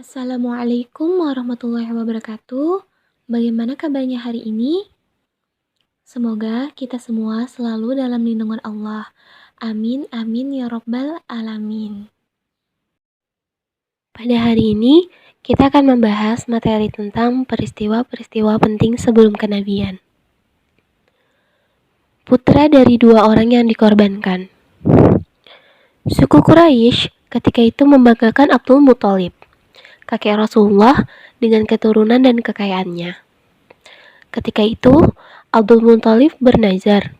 Assalamualaikum warahmatullahi wabarakatuh. Bagaimana kabarnya hari ini? Semoga kita semua selalu dalam lindungan Allah. Amin, amin ya robbal alamin. Pada hari ini, kita akan membahas materi tentang peristiwa-peristiwa penting sebelum kenabian. Putra dari dua orang yang dikorbankan. Suku Quraisy ketika itu membanggakan Abdul Muthalib, kakek Rasulullah dengan keturunan dan kekayaannya. Ketika itu, Abdul Muthalib bernazar,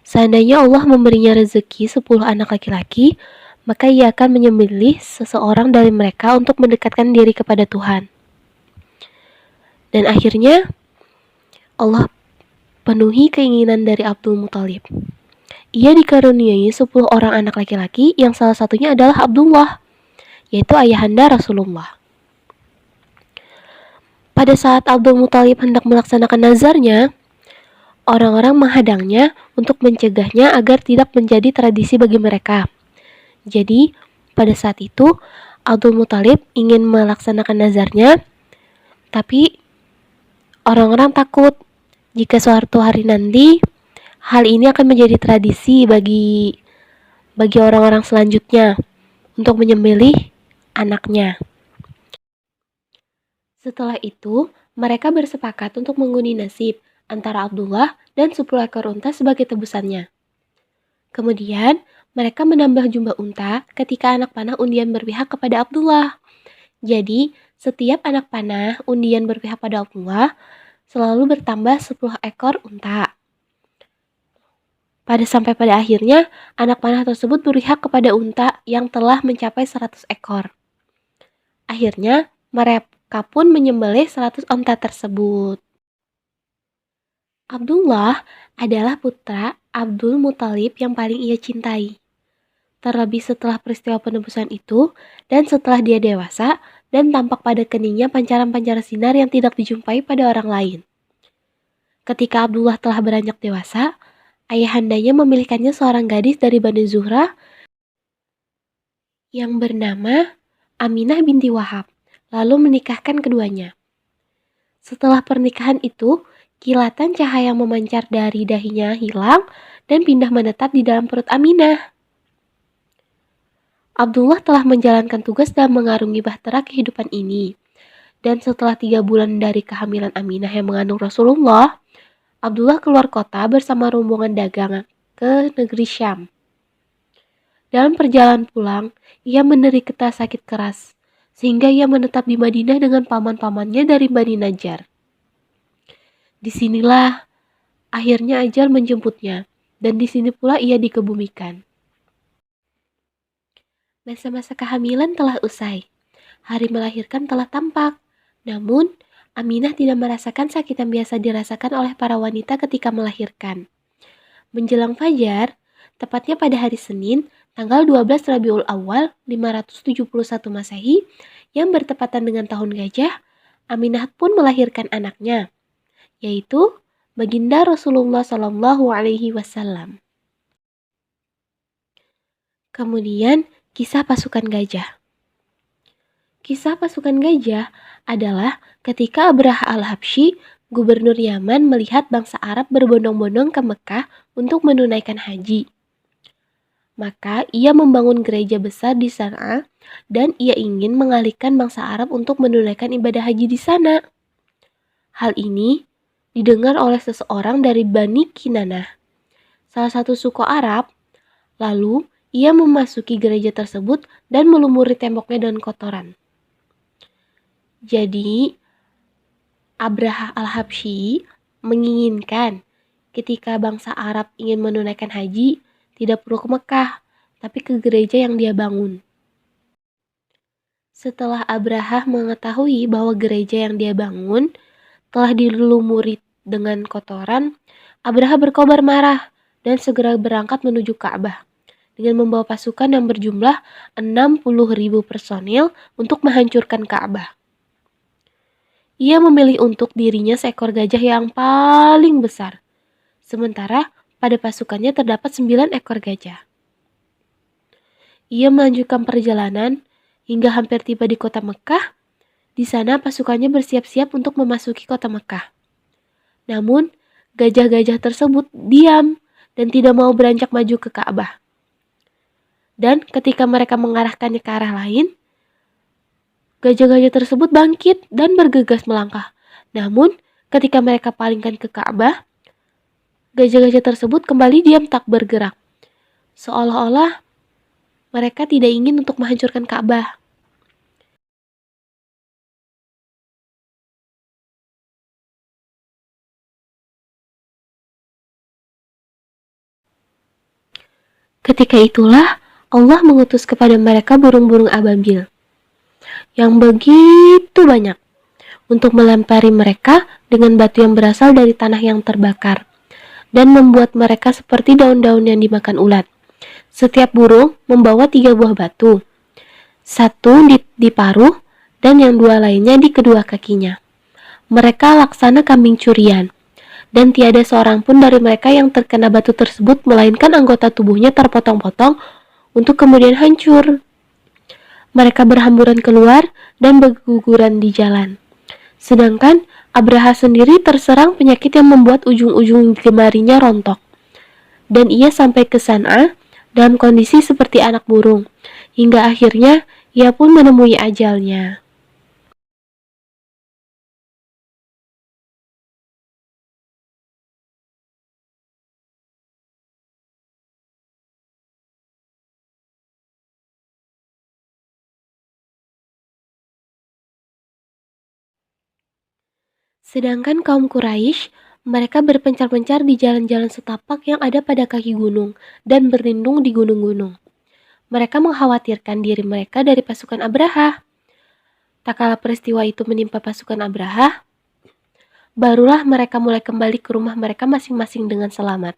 seandainya Allah memberinya rezeki 10 anak laki-laki, maka ia akan menyembelih seseorang dari mereka untuk mendekatkan diri kepada Tuhan. Dan akhirnya, Allah penuhi keinginan dari Abdul Muthalib. Ia dikaruniai 10 orang anak laki-laki yang salah satunya adalah Abdullah, yaitu ayahanda Rasulullah. Pada saat Abdul Muthalib hendak melaksanakan nazarnya, orang-orang menghadangnya untuk mencegahnya agar tidak menjadi tradisi bagi mereka. Jadi, pada saat itu, Abdul Muthalib ingin melaksanakan nazarnya, tapi orang-orang takut jika suatu hari nanti hal ini akan menjadi tradisi bagi orang-orang selanjutnya untuk menyembelih anaknya. Setelah itu, mereka bersepakat untuk mengundi nasib antara Abdullah dan 10 ekor unta sebagai tebusannya. Kemudian, mereka menambah jumlah unta ketika anak panah undian berpihak kepada Abdullah. Jadi, setiap anak panah undian berpihak pada Abdullah selalu bertambah 10 ekor unta. Sampai pada akhirnya, anak panah tersebut berpihak kepada unta yang telah mencapai 100 ekor. Akhirnya, mereka pun menyembelih 100 unta tersebut. Abdullah adalah putra Abdul Muthalib yang paling ia cintai. Terlebih setelah peristiwa penebusan itu, dan setelah dia dewasa, dan tampak pada keningnya pancaran-pancaran sinar yang tidak dijumpai pada orang lain. Ketika Abdullah telah beranjak dewasa, ayahandanya memilihkannya seorang gadis dari Bani Zuhrah yang bernama Aminah binti Wahab, lalu menikahkan keduanya. Setelah pernikahan itu, kilatan cahaya memancar dari dahinya hilang dan pindah menetap di dalam perut Aminah. Abdullah telah menjalankan tugas dalam mengarungi bahtera kehidupan ini. Dan setelah 3 bulan dari kehamilan Aminah yang mengandung Rasulullah, Abdullah keluar kota bersama rombongan dagang ke negeri Syam. Dalam perjalanan pulang, ia menderita sakit keras, sehingga ia menetap di Madinah dengan paman-pamannya dari Bani Najjar. Disinilah akhirnya ajal menjemputnya, dan di sini pula ia dikebumikan. Masa-masa kehamilan telah usai. Hari melahirkan telah tampak. Namun, Aminah tidak merasakan sakit yang biasa dirasakan oleh para wanita ketika melahirkan. Menjelang fajar, tepatnya pada hari Senin, tanggal 12 Rabiul Awal 571 Masehi, yang bertepatan dengan tahun gajah, Aminah pun melahirkan anaknya, yaitu baginda Rasulullah Shallallahu Alaihi Wasallam. Kemudian, kisah pasukan gajah. Kisah pasukan gajah adalah ketika Abraha al-Habsyi, gubernur Yaman, melihat bangsa Arab berbondong-bondong ke Mekah untuk menunaikan haji. Maka ia membangun gereja besar di sana dan ia ingin mengalihkan bangsa Arab untuk menunaikan ibadah haji di sana. Hal ini didengar oleh seseorang dari Bani Kinanah, salah satu suku Arab. Lalu ia memasuki gereja tersebut dan melumuri temboknya dengan kotoran. Jadi, Abraha al-Habsyi menginginkan ketika bangsa Arab ingin menunaikan haji, tidak perlu ke Mekah, tapi ke gereja yang dia bangun. Setelah Abraha mengetahui bahwa gereja yang dia bangun telah dilumuri dengan kotoran, Abraha berkobar marah dan segera berangkat menuju Ka'bah dengan membawa pasukan yang berjumlah 60.000 personil untuk menghancurkan Ka'bah. Ia memilih untuk dirinya seekor gajah yang paling besar, sementara pada pasukannya terdapat 9 ekor gajah. Ia melanjutkan perjalanan hingga hampir tiba di kota Mekah Di sana pasukannya bersiap-siap untuk memasuki kota Mekah. Namun, gajah-gajah tersebut diam dan tidak mau beranjak maju ke Ka'bah. Dan ketika mereka mengarahkannya ke arah lain, gajah-gajah tersebut bangkit dan bergegas melangkah. Namun, ketika mereka palingkan ke Ka'bah, gajah-gajah tersebut kembali diam tak bergerak. Seolah-olah mereka tidak ingin untuk menghancurkan Ka'bah. Ketika itulah Allah mengutus kepada mereka burung-burung ababil yang begitu banyak untuk melempari mereka dengan batu yang berasal dari tanah yang terbakar dan membuat mereka seperti daun-daun yang dimakan ulat. Setiap burung membawa 3 buah batu, satu di paruh dan yang 2 lainnya di kedua kakinya. Mereka laksana kambing curian, dan tiada seorang pun dari mereka yang terkena batu tersebut melainkan anggota tubuhnya terpotong-potong untuk kemudian hancur. Mereka berhamburan keluar dan berguguran di jalan. Sedangkan Abraha sendiri terserang penyakit yang membuat ujung-ujung jemarinya rontok. Dan ia sampai ke San'a dalam kondisi seperti anak burung. Hingga akhirnya ia pun menemui ajalnya. Sedangkan kaum Quraisy, mereka berpencar-pencar di jalan-jalan setapak yang ada pada kaki gunung dan berlindung di gunung-gunung. Mereka mengkhawatirkan diri mereka dari pasukan Abraha. Tak kala peristiwa itu menimpa pasukan Abraha, barulah mereka mulai kembali ke rumah mereka masing-masing dengan selamat.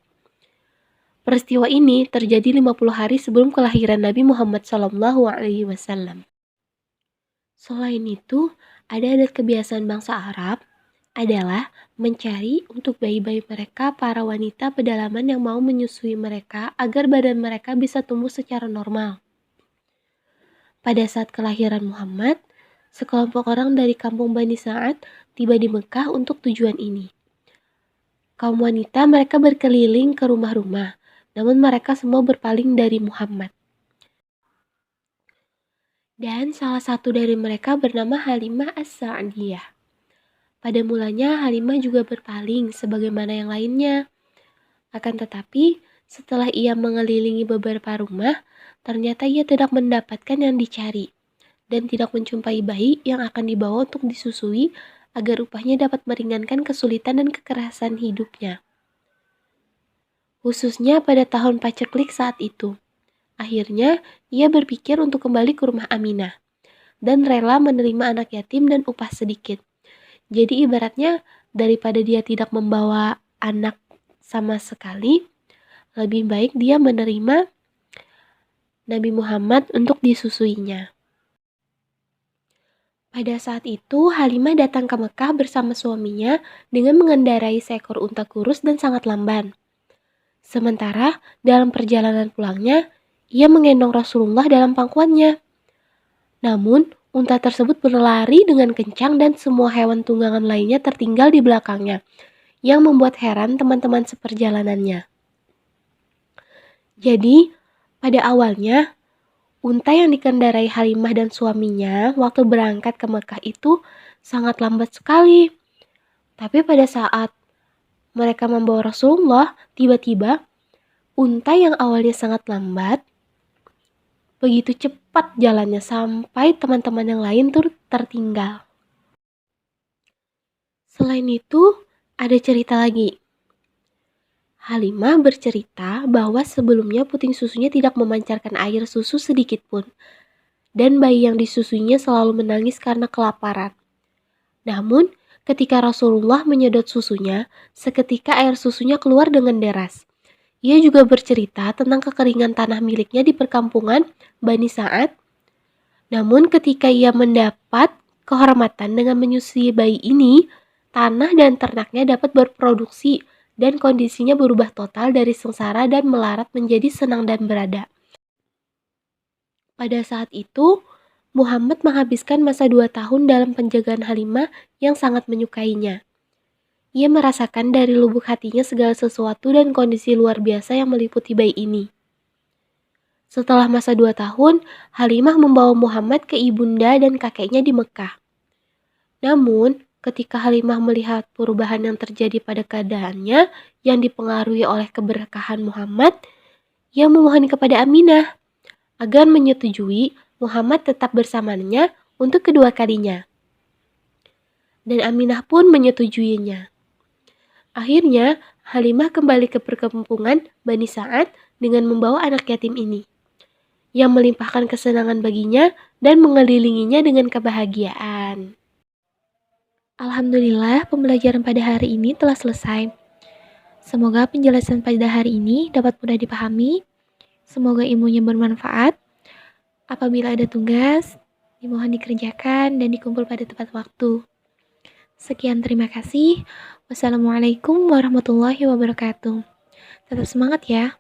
Peristiwa ini terjadi 50 hari sebelum kelahiran Nabi Muhammad SAW. Selain itu, ada adat kebiasaan bangsa Arab adalah mencari untuk bayi-bayi mereka para wanita pedalaman yang mau menyusui mereka agar badan mereka bisa tumbuh secara normal. Pada saat kelahiran Muhammad, sekelompok orang dari kampung Bani Sa'ad tiba di Mekah untuk tujuan ini. Kaum wanita mereka berkeliling ke rumah-rumah, namun mereka semua berpaling dari Muhammad. Dan salah satu dari mereka bernama Halimah As-Sa'diyah. Pada mulanya Halimah juga berpaling sebagaimana yang lainnya. Akan tetapi, setelah ia mengelilingi beberapa rumah, ternyata ia tidak mendapatkan yang dicari dan tidak menjumpai bayi yang akan dibawa untuk disusui agar upahnya dapat meringankan kesulitan dan kekerasan hidupnya. Khususnya pada tahun paceklik saat itu. Akhirnya, ia berpikir untuk kembali ke rumah Aminah dan rela menerima anak yatim dan upah sedikit. Jadi ibaratnya daripada dia tidak membawa anak sama sekali, lebih baik dia menerima Nabi Muhammad untuk disusuinya. Pada saat itu, Halimah datang ke Mekah bersama suaminya dengan mengendarai seekor unta kurus dan sangat lamban. Sementara dalam perjalanan pulangnya, ia menggendong Rasulullah dalam pangkuannya. Namun, unta tersebut berlari dengan kencang dan semua hewan tunggangan lainnya tertinggal di belakangnya, yang membuat heran teman-teman seperjalanannya. Jadi, pada awalnya, unta yang dikendarai Halimah dan suaminya waktu berangkat ke Mekah itu sangat lambat sekali. Tapi pada saat mereka membawa Rasulullah, tiba-tiba unta yang awalnya sangat lambat begitu cepat jalannya sampai teman-teman yang lain tuh tertinggal. Selain itu, ada cerita lagi. Halimah bercerita bahwa sebelumnya puting susunya tidak memancarkan air susu sedikit pun, dan bayi yang disusuinya selalu menangis karena kelaparan. Namun, ketika Rasulullah menyedot susunya, seketika air susunya keluar dengan deras. Ia juga bercerita tentang kekeringan tanah miliknya di perkampungan Bani Sa'ad. Namun ketika ia mendapat kehormatan dengan menyusui bayi ini, tanah dan ternaknya dapat berproduksi dan kondisinya berubah total dari sengsara dan melarat menjadi senang dan berada. Pada saat itu, Muhammad menghabiskan masa 2 tahun dalam penjagaan Halimah yang sangat menyukainya. Ia merasakan dari lubuk hatinya segala sesuatu dan kondisi luar biasa yang meliputi bayi ini. Setelah masa 2 tahun, Halimah membawa Muhammad ke ibunda dan kakeknya di Mekah. Namun, ketika Halimah melihat perubahan yang terjadi pada keadaannya yang dipengaruhi oleh keberkahan Muhammad, ia memohon kepada Aminah agar menyetujui Muhammad tetap bersamanya untuk kedua kalinya. Dan Aminah pun menyetujuinya. Akhirnya, Halimah kembali ke perkampungan Bani Sa'ad dengan membawa anak yatim ini, yang melimpahkan kesenangan baginya dan mengelilinginya dengan kebahagiaan. Alhamdulillah, pembelajaran pada hari ini telah selesai. Semoga penjelasan pada hari ini dapat mudah dipahami. Semoga ilmunya bermanfaat. Apabila ada tugas, dimohon dikerjakan dan dikumpul pada tepat waktu. Sekian, terima kasih. Wassalamualaikum warahmatullahi wabarakatuh. Tetap semangat ya.